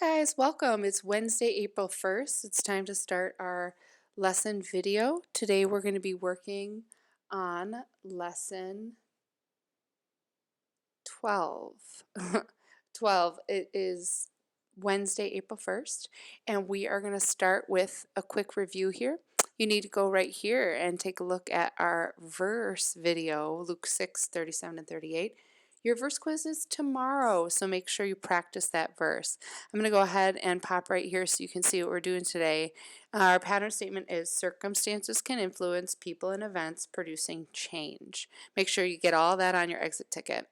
Guys, welcome. It's Wednesday, April 1st. It's time to start our lesson video. Today we're going to be working on lesson 12. 12. It is Wednesday, April 1st, and we are going to start with a quick review here. You need to go right here and take a look at our verse video, Luke 6, 37 and 38. Your verse quiz is tomorrow, so make sure you practice that verse. I'm going to go ahead and pop right here so you can see what we're doing today. Our pattern statement is circumstances can influence people and events producing change. Make sure you get all that on your exit ticket.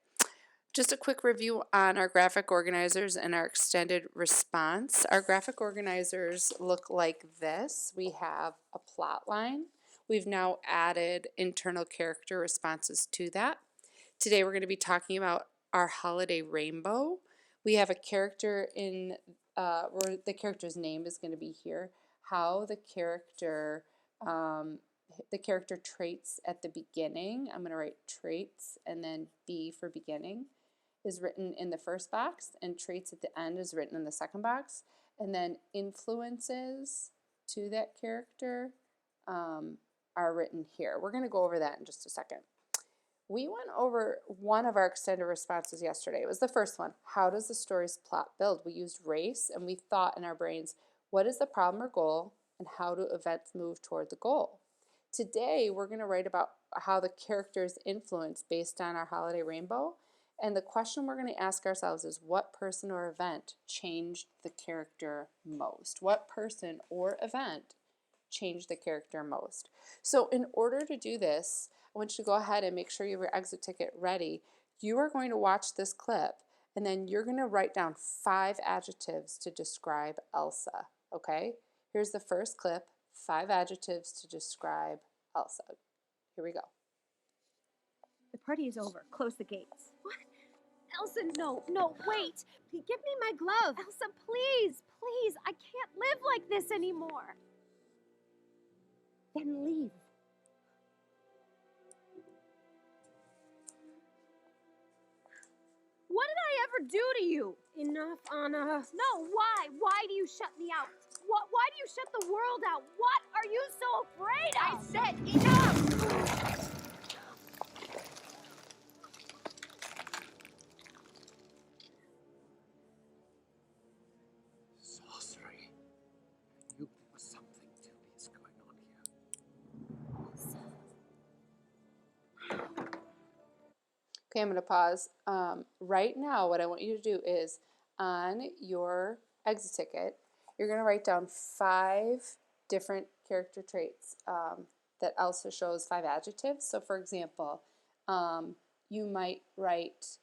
Just a quick review on our graphic organizers and our extended response. Our graphic organizers look like this. We have a plot line. We've now added internal character responses to that. Today we're going to be talking about our holiday rainbow. We have a character in, where the character's name is going to be here. How the character traits at the beginning, I'm going to write traits and then B for beginning, is written in the first box, and traits at the end is written in the second box. And then influences to that character are written here. We're going to go over that in just a second. We went over one of our extended responses yesterday. It was the first one. How does the story's plot build? We used race and we thought in our brains, what is the problem or goal and how do events move toward the goal? Today we're going to write about how the characters influence based on our holiday rainbow. And the question we're going to ask ourselves is, what person or event changed the character most? What person or event changed the character most? So in order to do this, I want you to go ahead and make sure you have your exit ticket ready. You are going to watch this clip and then you're going to write down 5 adjectives to describe Elsa, okay? Here's the first clip, 5 adjectives to describe Elsa. Here we go. The party is over. Close the gates. What? Elsa, no, wait. Give me my glove. Elsa, please. I can't live like this anymore. Then leave. What did I ever do to you? Enough, Anna. No, why? Why do you shut me out? Why do you shut the world out? What are you so afraid of? I said enough! Sorcery. You something to is going on here. Okay, I'm going to pause. Right now, what I want you to do is, on your exit ticket, you're going to write down 5 different character traits that Elsa shows, 5 adjectives. So for example, you might write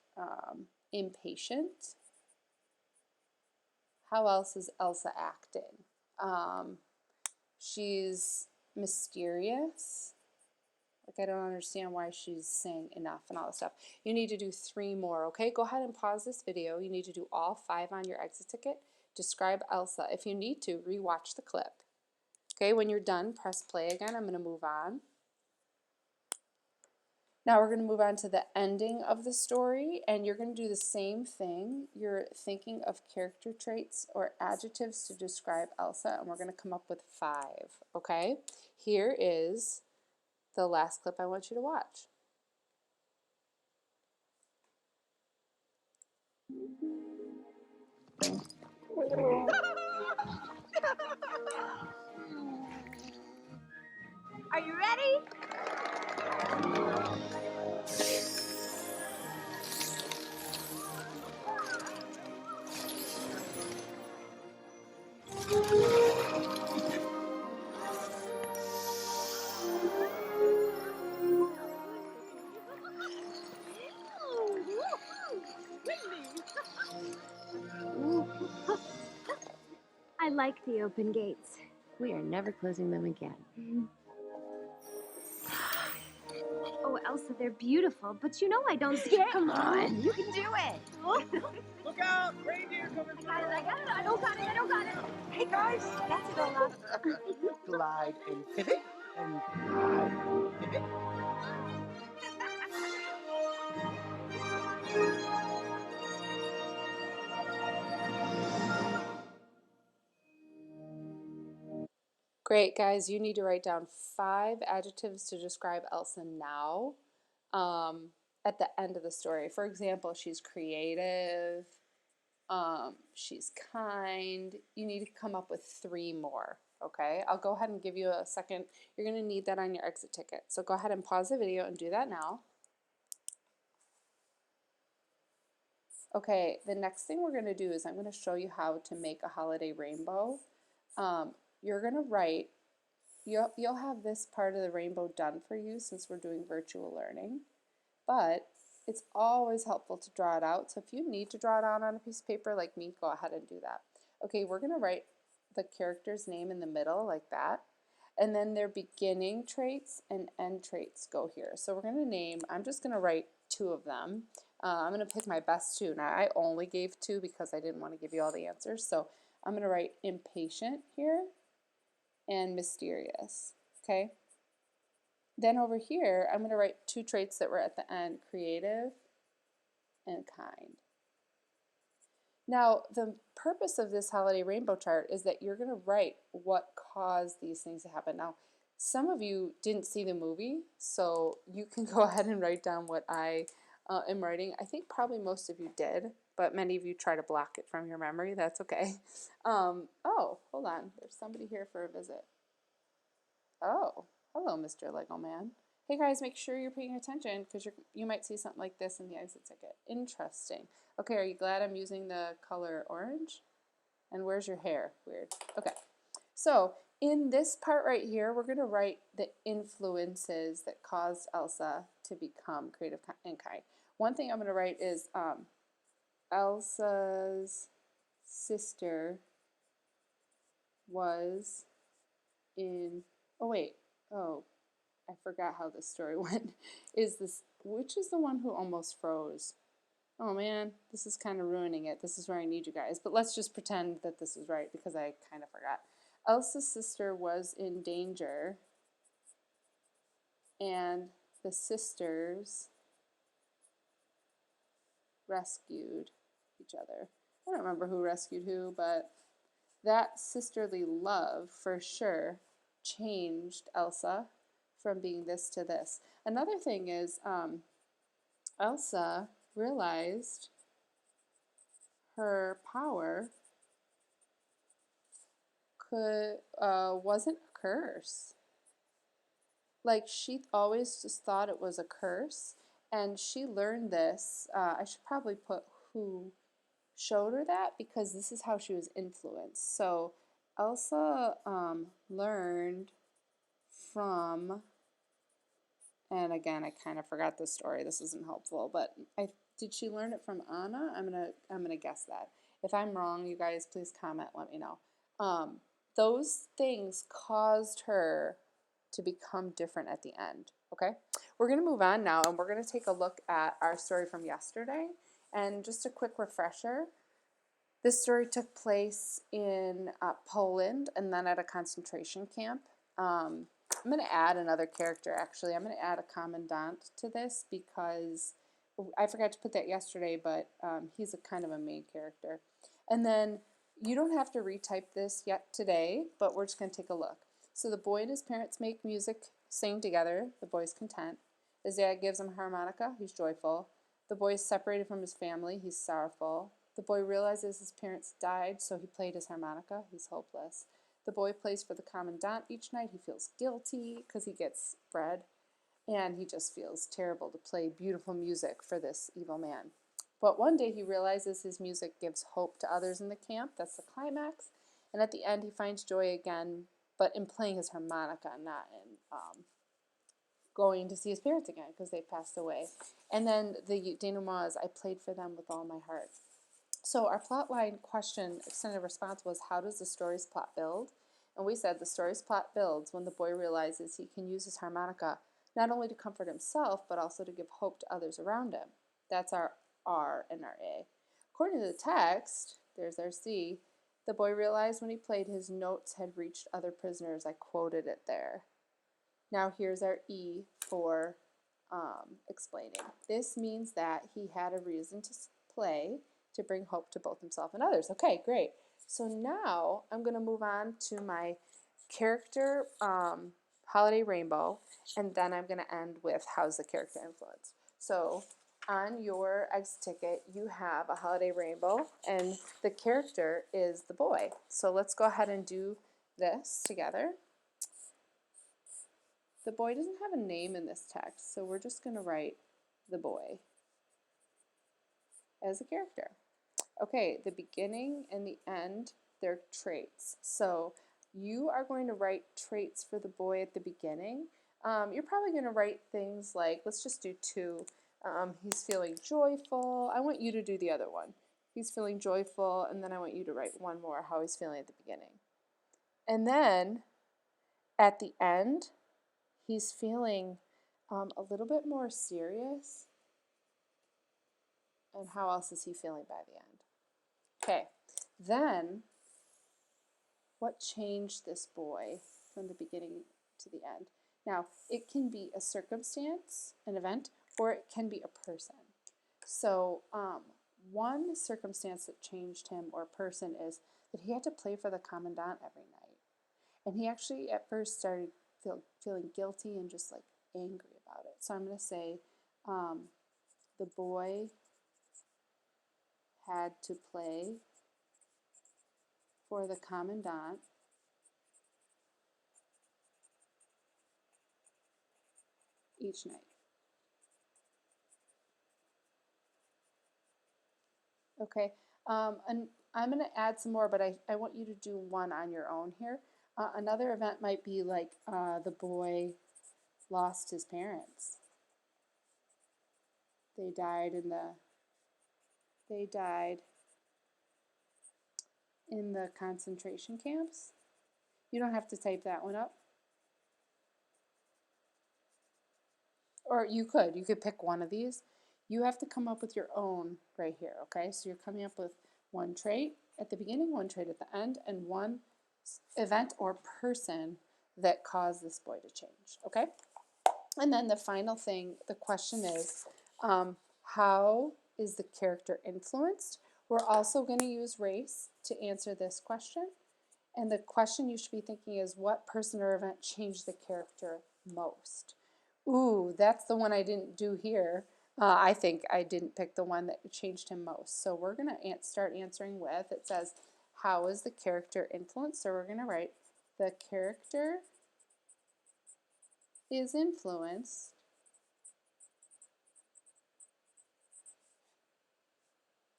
impatient. How else is Elsa acting? She's mysterious. Like, I don't understand why she's saying enough and all this stuff. You need to do 3 more, okay? Go ahead and pause this video. You need to do all 5 on your exit ticket. Describe Elsa. If you need to, rewatch the clip. Okay, when you're done, press play again. I'm going to move on. Now we're going to move on to the ending of the story, and you're going to do the same thing. You're thinking of character traits or adjectives to describe Elsa, and we're going to come up with 5, okay? Here is the last clip I want you to watch. Are you ready? I like the open gates. We are never closing them again. Oh, Elsa, they're beautiful, but you know I don't see it. Come on, you can do it. Look out! Reindeer coming through! I got it. I don't got it. Hey guys, that's it, Olaf. Glide and pivot, and glide and pivot. Great, guys. You need to write down 5 adjectives to describe Elsa now at the end of the story. For example, she's creative, she's kind. You need to come up with 3 more, okay? I'll go ahead and give you a second. You're going to need that on your exit ticket. So go ahead and pause the video and do that now. Okay, the next thing we're going to do is I'm going to show you how to make a holiday rainbow. You're going to write, you'll have this part of the rainbow done for you since we're doing virtual learning, but it's always helpful to draw it out. So if you need to draw it out on a piece of paper like me, go ahead and do that. Okay, we're going to write the character's name in the middle like that, and then their beginning traits and end traits go here. So we're going to name, I'm just going to write 2 of them. I'm going to pick my best 2. Now I only gave 2 because I didn't want to give you all the answers. So I'm going to write impatient here and mysterious, okay? Then over here, I'm going to write 2 traits that were at the end, creative and kind. Now, the purpose of this holiday rainbow chart is that you're going to write what caused these things to happen. Now, some of you didn't see the movie, so you can go ahead and write down what I am writing. I think probably most of you did, but many of you try to block it from your memory. That's okay. Oh, hold on. There's somebody here for a visit. Oh, hello, Mr. Lego Man. Hey guys, make sure you're paying attention because you might see something like this in the exit ticket. Interesting. Okay, are you glad I'm using the color orange? And where's your hair? Weird. Okay, so in this part right here, we're going to write the influences that caused Elsa to become creative and kind. One thing I'm going to write is Elsa's sister was in, oh wait, oh, I forgot how this story went. Which is the one who almost froze? Oh man, this is kind of ruining it. This is where I need you guys. But let's just pretend that this is right because I kind of forgot. Elsa's sister was in danger and the sisters rescued each other. I don't remember who rescued who, but that sisterly love for sure changed Elsa from being this to this. Another thing is Elsa realized her power wasn't a curse. Like she always just thought it was a curse, and she learned this. I should probably put who showed her that because this is how she was influenced. So Elsa learned from, and again I kind of forgot the story. This isn't helpful, but did she learn it from Anna? I'm gonna guess that. If I'm wrong, you guys please comment. Let me know. Those things caused her to become different at the end. Okay, we're gonna move on now, and we're gonna take a look at our story from yesterday. And just a quick refresher. This story took place in Poland and then at a concentration camp. I'm going to add another character, actually. I'm going to add a commandant to this because I forgot to put that yesterday, but he's a kind of a main character. And then you don't have to retype this yet today, but we're just going to take a look. So the boy and his parents make music, sing together. The boy's content. His dad gives him a harmonica. He's joyful. The boy is separated from his family. He's sorrowful. The boy realizes his parents died, so he played his harmonica. He's hopeless. The boy plays for the commandant each night. He feels guilty because he gets bread, and he just feels terrible to play beautiful music for this evil man. But one day he realizes his music gives hope to others in the camp. That's the climax. And at the end he finds joy again, but in playing his harmonica, not in going to see his parents again because they passed away. And then the denouement is, I played for them with all my heart. So our plotline question, extended response was, how does the story's plot build? And we said the story's plot builds when the boy realizes he can use his harmonica not only to comfort himself, but also to give hope to others around him. That's our R and our A. According to the text, there's our C, the boy realized when he played his notes had reached other prisoners. I quoted it there. Now here's our E for explaining. This means that he had a reason to play to bring hope to both himself and others. Okay, great. So now I'm going to move on to my character holiday rainbow, and then I'm going to end with how's the character influence. So on your exit ticket, you have a holiday rainbow, and the character is the boy. So let's go ahead and do this together. The boy doesn't have a name in this text, so we're just going to write the boy as a character. Okay, the beginning and the end, they're traits. So you are going to write traits for the boy at the beginning. You're probably going to write things like, let's just do two. He's feeling joyful. I want you to do the other one. He's feeling joyful, and then I want you to write one more, how he's feeling at the beginning. And then at the end, he's feeling a little bit more serious. And how else is he feeling by the end? Okay, then what changed this boy from the beginning to the end? Now, it can be a circumstance, an event, or it can be a person. So one circumstance that changed him or person is that he had to play for the commandant every night. And he actually at first started feeling guilty and just like angry about it. So I'm going to say the boy had to play for the commandant each night. Okay, and I'm going to add some more, but I want you to do one on your own here. Another event might be like the boy lost his parents. They died in the concentration camps. You don't have to type that one up. Or you could pick one of these. You have to come up with your own right here, okay? So you're coming up with one trait at the beginning, one trait at the end, and one event or person that caused this boy to change, okay? And then the final thing, the question is, how is the character influenced? We're also going to use race to answer this question. And the question you should be thinking is, what person or event changed the character most? Ooh, that's the one I didn't do here. I think I didn't pick the one that changed him most. So we're going to start answering with, it says, how is the character influenced? So we're going to write, the character is influenced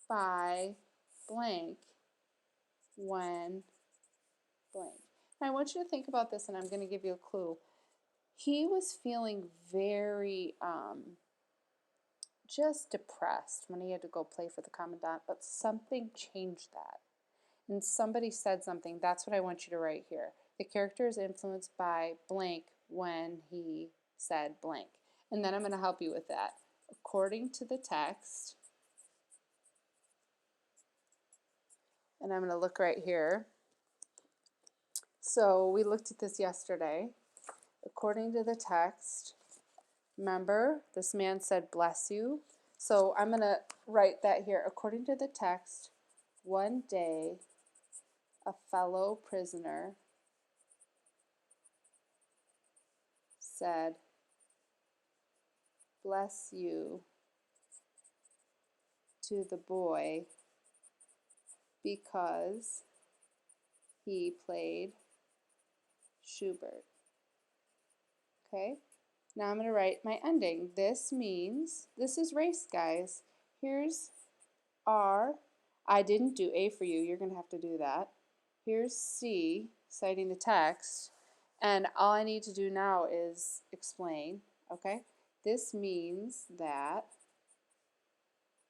by blank when blank. Now I want you to think about this, and I'm going to give you a clue. He was feeling very just depressed when he had to go play for the commandant, but something changed that. And somebody said something. That's what I want you to write here. The character is influenced by blank when he said blank. And then I'm going to help you with that. According to the text, and I'm going to look right here. So we looked at this yesterday. According to the text, remember, this man said, bless you. So I'm going to write that here. According to the text, one day a fellow prisoner said, bless you to the boy because he played Schubert. Okay? Now I'm going to write my ending. This means, this is race, guys. Here's R. I didn't do A for you. You're going to have to do that. Here's C, citing the text. And all I need to do now is explain. Okay? This means that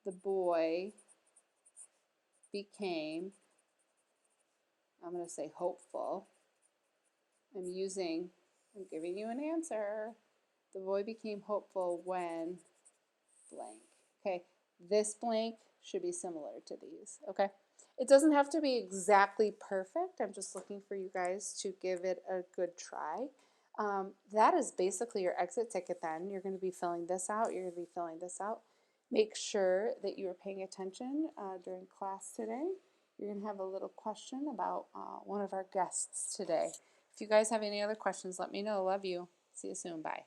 the boy became, I'm going to say hopeful. I'm giving you an answer. The boy became hopeful when blank. Okay, this blank should be similar to these. Okay, it doesn't have to be exactly perfect. I'm just looking for you guys to give it a good try. That is basically your exit ticket then. You're going to be filling this out. You're going to be filling this out. Make sure that you are paying attention during class today. You're going to have a little question about one of our guests today. If If you guys have any other questions, let me know. Love you. See you soon. Bye.